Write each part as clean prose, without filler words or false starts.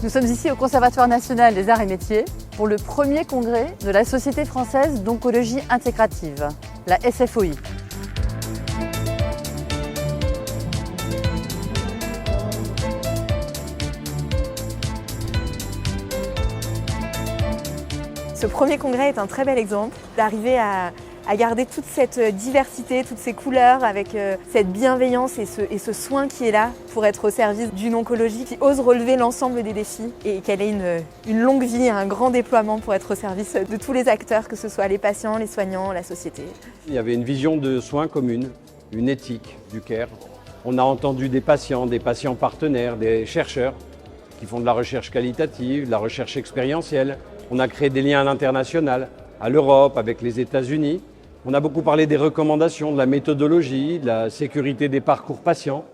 Nous sommes ici au Conservatoire national des arts et métiers pour le premier congrès de la Société française d'oncologie intégrative, la SFOI. Ce premier congrès est un très bel exemple d'arriver à garder toute cette diversité, toutes ces couleurs avec cette bienveillance et ce soin qui est là pour être au service d'une oncologie qui ose relever l'ensemble des défis et qu'elle ait une longue vie, un grand déploiement pour être au service de tous les acteurs, que ce soit les patients, les soignants, la société. Il y avait une vision de soins commune, une éthique du care. On a entendu des patients partenaires, des chercheurs qui font de la recherche qualitative, de la recherche expérientielle. On a créé des liens à l'international, à l'Europe, avec les États-Unis. On a beaucoup parlé des recommandations, de la méthodologie, de la sécurité des parcours patients.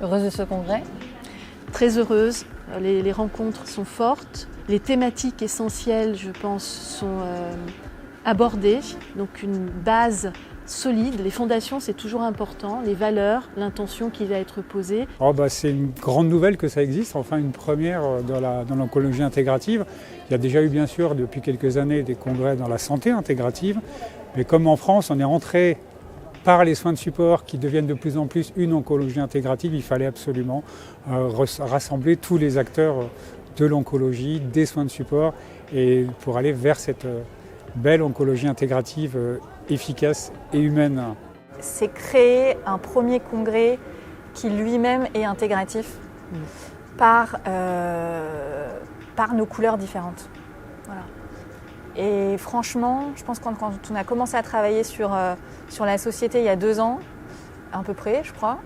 Heureuse de ce congrès? Très heureuse. Les rencontres sont fortes. Les thématiques essentielles, je pense, sont abordées. Donc une base solide. Les fondations, c'est toujours important. Les valeurs, l'intention qui va être posée. C'est une grande nouvelle que ça existe, enfin une première dans l'oncologie intégrative. Il y a déjà eu bien sûr depuis quelques années des congrès dans la santé intégrative, mais comme en France on est rentré par les soins de support qui deviennent de plus en plus une oncologie intégrative, il fallait absolument rassembler tous les acteurs de l'oncologie, des soins de support, et pour aller vers cette belle oncologie intégrative efficace et humaine. C'est créer un premier congrès qui lui-même est intégratif par nos couleurs différentes. Voilà. Et franchement, je pense que quand on a commencé à travailler sur la société il y a 2 ans, à peu près, je crois,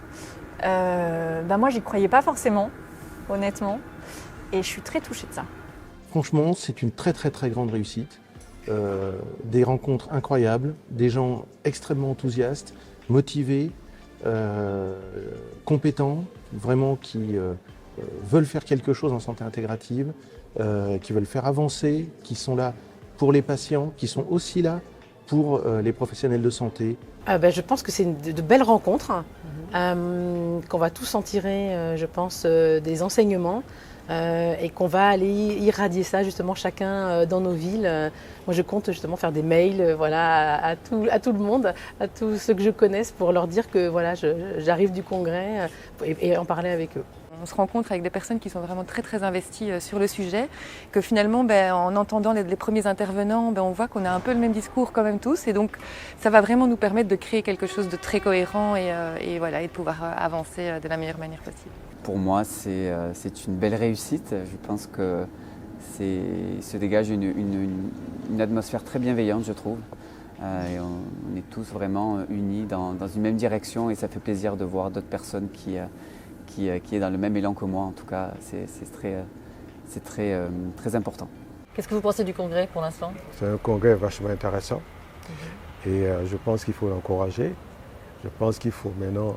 moi j'y croyais pas forcément, honnêtement, et je suis très touchée de ça. Franchement, c'est une très très très grande réussite. Des rencontres incroyables, des gens extrêmement enthousiastes, motivés, compétents, vraiment qui veulent faire quelque chose en santé intégrative, qui veulent faire avancer, qui sont là pour les patients, qui sont aussi là pour les professionnels de santé. Je pense que c'est de belles rencontres, qu'on va tous en tirer, je pense, des enseignements. Et qu'on va aller irradier ça justement chacun dans nos villes. Moi je compte justement faire des mails à tout le monde, à tous ceux que je connaisse pour leur dire que j'arrive du congrès et en parler avec eux. On se rencontre avec des personnes qui sont vraiment très très investies sur le sujet, que finalement en entendant les premiers intervenants, on voit qu'on a un peu le même discours quand même tous, et donc ça va vraiment nous permettre de créer quelque chose de très cohérent et de pouvoir avancer de la meilleure manière possible. Pour moi, c'est une belle réussite. Je pense que se dégage une atmosphère très bienveillante, je trouve. Et on est tous vraiment unis dans une même direction, et ça fait plaisir de voir d'autres personnes qui est dans le même élan que moi. En tout cas, c'est très important. Qu'est-ce que vous pensez du congrès pour l'instant? C'est un congrès vachement intéressant et je pense qu'il faut l'encourager. Je pense qu'il faut maintenant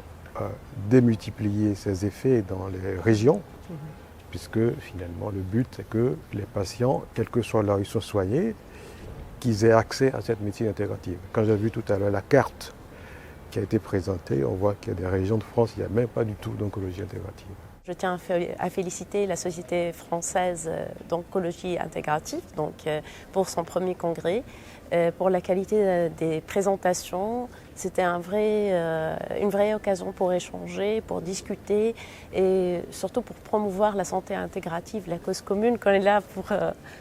démultiplier ses effets dans les régions, puisque finalement le but c'est que les patients, quel que soit là où ils sont soignés, qu'ils aient accès à cette médecine intégrative. Quand j'ai vu tout à l'heure la carte qui a été présentée, on voit qu'il y a des régions de France où il n'y a même pas du tout d'oncologie intégrative. Je tiens à féliciter la Société française d'oncologie intégrative pour son premier congrès, pour la qualité des présentations. C'était une vraie occasion pour échanger, pour discuter et surtout pour promouvoir la santé intégrative, la cause commune, qu'on est là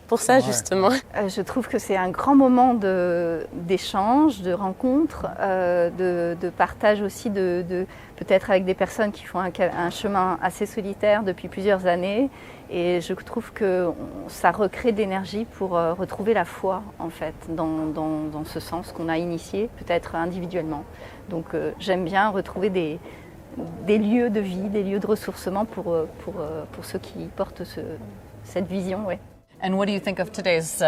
pour ça justement. Je trouve que c'est un grand moment d'échange, de rencontre, de partage aussi, peut-être avec des personnes qui font un chemin assez solitaire depuis plusieurs années. Et je trouve que ça recrée de l'énergie pour retrouver la foi, en fait, dans ce sens qu'on a initié, peut-être individuellement. Donc j'aime bien retrouver des lieux de vie, des lieux de ressourcement pour ceux qui portent cette vision. Ouais. And what do you think of today's?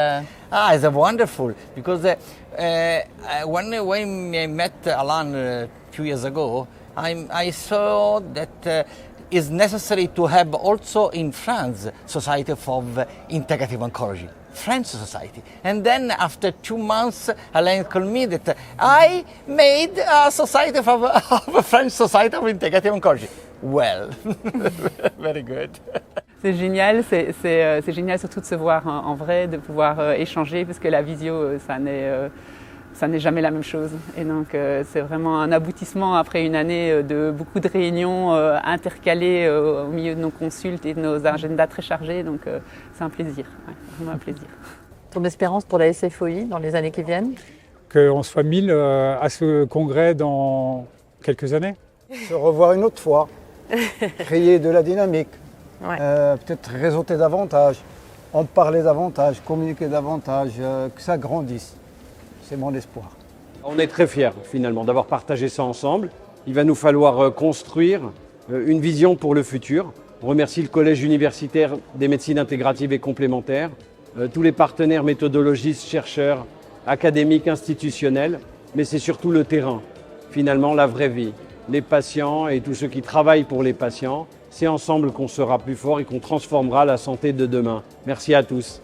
It's wonderful because when I met Alan a few years ago, I saw that it's necessary to have also in France Society of Integrative Oncology, French society. And then after 2 months, Alain told me that I made a society of a French Society of Integrative Oncology. well. Very good. C'est génial, c'est génial surtout de se voir en vrai, de pouvoir échanger, parce que la visio, ça n'est jamais la même chose. Et donc c'est vraiment un aboutissement après une année de beaucoup de réunions intercalées au milieu de nos consultes et de nos agendas très chargés. Donc c'est un plaisir, vraiment un plaisir. Ton espérance pour la SFOI dans les années qui viennent? Qu'on soit 1000 à ce congrès dans quelques années. Se revoir une autre fois, créer de la dynamique, peut-être réseauter davantage, en parler davantage, communiquer davantage, que ça grandisse. C'est mon espoir. On est très fiers finalement d'avoir partagé ça ensemble. Il va nous falloir construire une vision pour le futur. On remercie le Collège universitaire des médecines intégratives et complémentaires, tous les partenaires méthodologistes, chercheurs, académiques, institutionnels, mais c'est surtout le terrain, finalement la vraie vie. Les patients et tous ceux qui travaillent pour les patients, c'est ensemble qu'on sera plus fort et qu'on transformera la santé de demain. Merci à tous.